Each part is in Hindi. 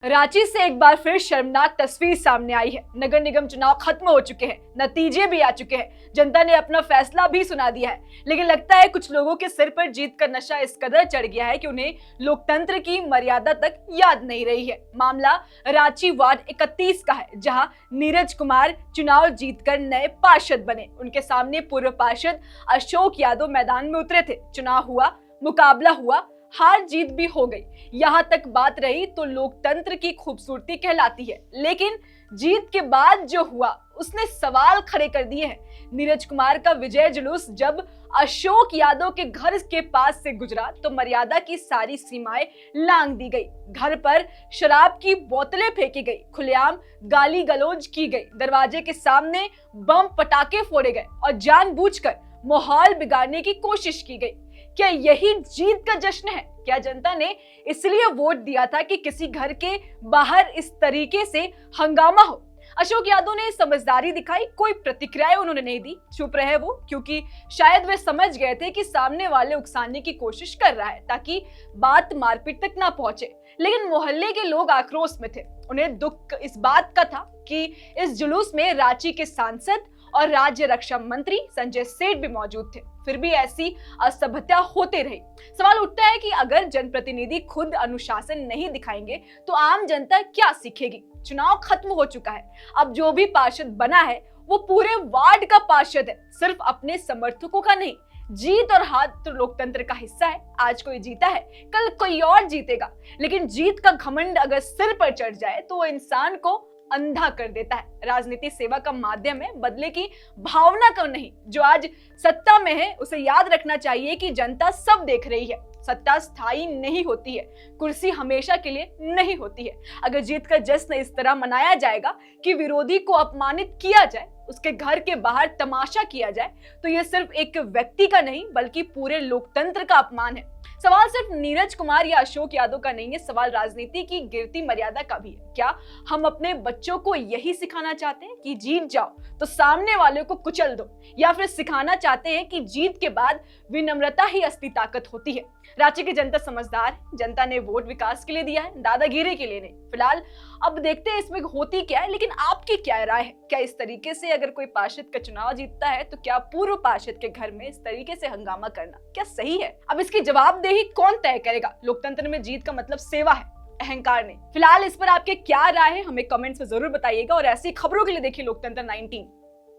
रांची से एक बार फिर शर्मनाक तस्वीर सामने आई है। नगर निगम चुनाव खत्म हो चुके हैं, नतीजे भी आ चुके हैं, जनता ने अपना फैसला भी सुना दिया है। लेकिन लगता है कुछ लोगों के सिर पर जीत का नशा इस कदर चढ़ गया है कि उन्हें लोकतंत्र की मर्यादा तक याद नहीं रही है। मामला रांची वार्ड 31 का है, जहां नीरज कुमार चुनाव जीतकर नए पार्षद बने। उनके सामने पूर्व पार्षद अशोक यादव मैदान में उतरे थे। चुनाव हुआ, मुकाबला हुआ, हार जीत भी हो गई। यहाँ तक बात रही तो लोकतंत्र की खूबसूरती कहलाती है, लेकिन जीत के बाद जो हुआ उसने सवाल खड़े कर दिए हैं। नीरज कुमार का विजय जुलूस जब अशोक यादव के घर के पास से गुजरा तो मर्यादा की सारी सीमाएं लांघ दी गई। घर पर शराब की बोतलें फेंकी गई, खुलेआम गाली गलौज की गई, दरवाजे के सामने बम पटाखे फोड़े गए और जानबूझकर माहौल बिगाड़ने की कोशिश की गई। क्या यही जीत का जश्न है? क्या जनता ने इसलिए वोट दिया था कि किसी घर के बाहर इस तरीके से हंगामा हो? अशोक यादव ने समझदारी दिखाई, कोई प्रतिक्रिया उन्होंने नहीं दी, चुप रहे वो, क्योंकि शायद वे समझ गए थे कि सामने वाले उकसाने की कोशिश कर रहा है ताकि बात मारपीट तक ना पहुंचे। लेकिन मोहल्ले के लोग आक्रोश में थे। उन्हें दुख इस बात का था कि इस जुलूस में रांची के सांसद और राज्य रक्षा मंत्री संजय सेठ भी मौजूद थे। फिर भी ऐसी असभ्यता होते रही। सवाल उठता है कि अगर जनप्रतिनिधि खुद अनुशासन नहीं दिखाएंगे तो आम जनता क्या सीखेगी? चुनाव खत्म हो चुका है, अब जो भी पार्षद बना है वो पूरे वार्ड का पार्षद है, सिर्फ अपने समर्थकों का नहीं। जीत और हार तो लोकतंत्र का हिस्सा है। आज कोई जीता है, कल कोई और जीतेगा, लेकिन जीत का घमंड अगर सिर पर चढ़ जाए तो वो इंसान को अंधा कर देता है। राजनीति सेवा का माध्यम है, बदले की भावना का नहीं। जो आज सत्ता में है उसे याद रखना चाहिए कि जनता सब देख रही है। सत्ता स्थायी नहीं होती है, कुर्सी हमेशा के लिए नहीं होती है। अगर जीत का जश्न इस तरह मनाया जाएगा कि विरोधी को अपमानित किया जाए, उसके घर के बाहर तमाशा किया जाए, तो यह सिर्फ एक व्यक्ति का नहीं बल्कि पूरे लोकतंत्र का अपमान है। सवाल सिर्फ नीरज कुमार या अशोक यादव का नहीं है, सवाल राजनीति की गिरती मर्यादा का भी है। क्या हम अपने बच्चों को यही सिखाना चाहते हैं कि जीत जाओ तो सामने वाले को कुचल दो, या फिर सिखाना चाहते हैं कि जीत के बाद विनम्रता ही असली ताकत होती है? रांची की जनता समझदार है, जनता ने वोट विकास के लिए दिया है, दादागिरी के लिए नहीं। फिलहाल अब देखते हैं इसमें होती क्या है, लेकिन आपकी क्या राय है? क्या इस तरीके से अगर कोई पार्षद का चुनाव जीतता है तो क्या पूर्व पार्षद के घर में इस तरीके से हंगामा करना क्या सही है? अब इसकी जवाबदेही कौन तय करेगा? लोकतंत्र में जीत का मतलब सेवा है, अहंकार नहीं। फिलहाल इस पर आपके क्या राय है, हमें कमेंट्स में जरूर बताइएगा और ऐसी खबरों के लिए देखिए लोकतंत्र 19।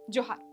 जोहार।